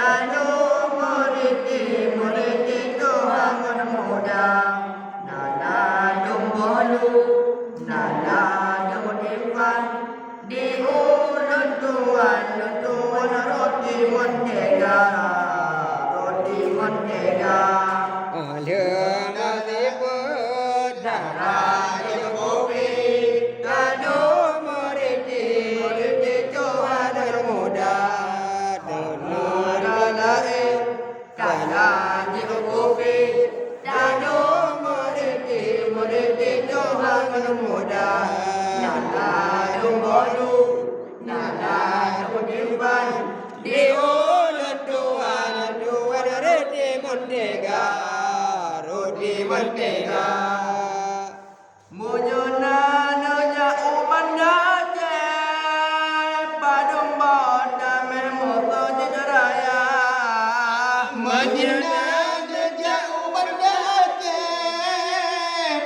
Dano moriti Tuhan muda. Nana dumbolu, nana dumudimpan. Di ulun Tuhan roti mentega, roti mentega. Lương đi vượt Nana kopi, dano moriti Tuhan muda. Kopi, dano moriti Tuhan muda. Nana dumbolu, nana dumudimpan. Di ulun Tuhan roti mentega, roti mentega. Munyona nonya umandanya padung boda memoto jidaraya. Munyona nonya umandanya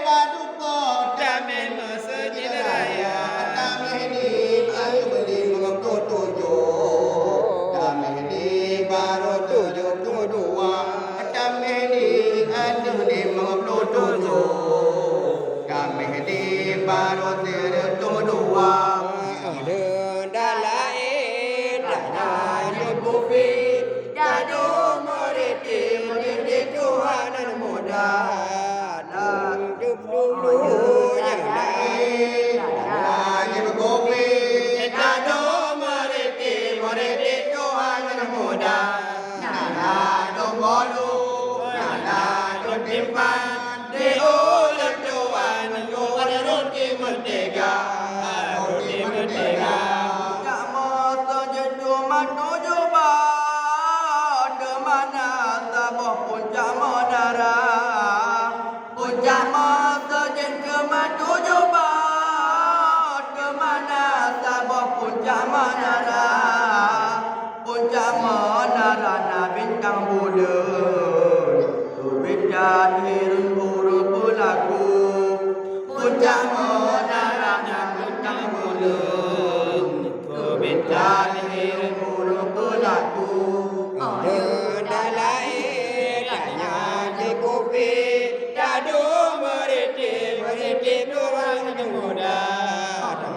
padung boda memoto jidaraya. Kami di ayu beli mengko tujuh. Kami di baru tujuh tunggu dua. Kami di ayu di mengko tujuh. Kami di baru tunggu dua. Lương đã lại Dana kopi, dano moriti Tuhan muda. Đúc đúc đúc nhạc lại Dana kopi, dano moriti Tuhan muda. Nana dumbolu, nana dumudimpan. Di ulun Tuhan roti mentega, roti mentega. Moto cuma tujuh bat, demana taboh puncak menara. Puncak moto cuma tujuh bat, demana taboh puncak menara. Puncak menara na bintang bulan, bintang hirun burung pelaku. Puncak menara na bintang bulan, bintang hirun burung pelaku. Lương đã lại nyanyi kopi dadu meriti Tuhan muda.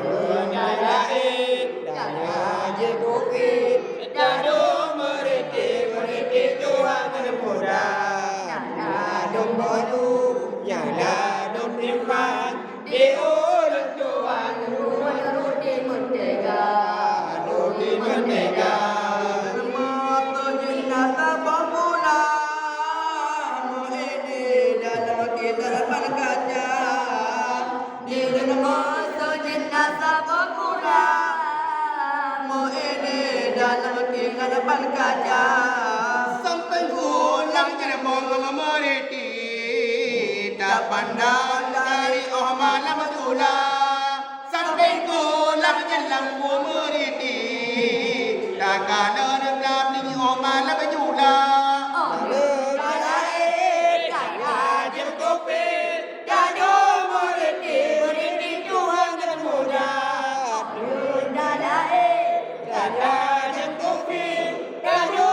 Lương đã lại nyanyi kopi dadu meriti Tuhan muda. Đông bolu nyala đông timpan di ulun Tuhan Roti mentega, roti mentega. moto jenazah pemula. Ini dalam kita depan kaca. Di dalam moto jenazah pemula. Ini dalam kita depan kaca. Sampai pulang jadi mongol meriti. Tak pandang dari malam tula. Sampai pulang jalan meriti. Tak kada dalam ni malam tula. Lương đã lại nyanyi kopi dadu meriti Tuhan muda. Lương đã lại nyanyi kopi dadu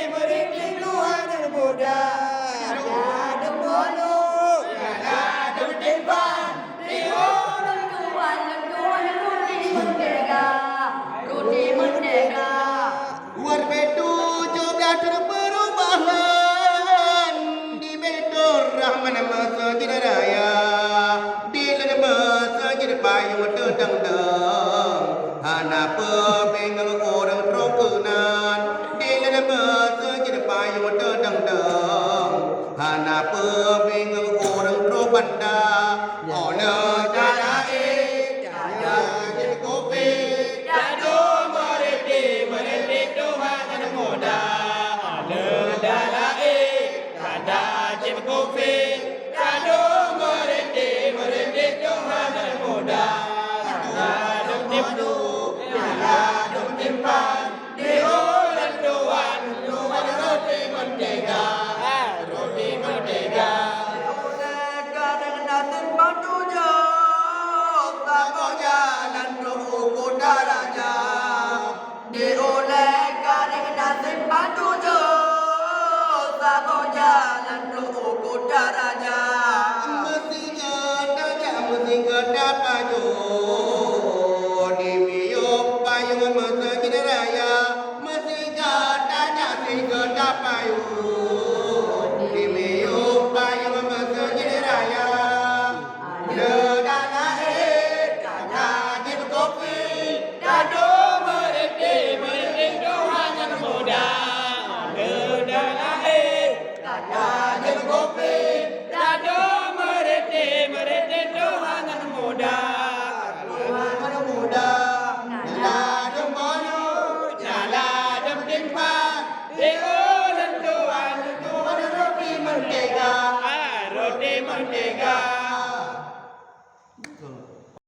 meriti Tuhan muda. Đông bolu nyala đông timpan di ulun Tuhan roti mentega, roti mentega. Luar bedu juga terperubahan di bedur rahman masjid raya di dalam masjid payung terdang hana pengengal orang trokenan di dalam masjid payung terdang hana pengengal orang trobanda oleh dalae daya jadi kopi dado meriti Tuhan muda. Lương đã lại nyanyi kopi dadu meriti Tuhan muda. Đông bolu nyala đông timpan di ulun Tuhan roti mentega, roti mentega. Oleh karena tempat tujuh, tak mau jalan roh kuda raja. Dioleh karena tempat muda raja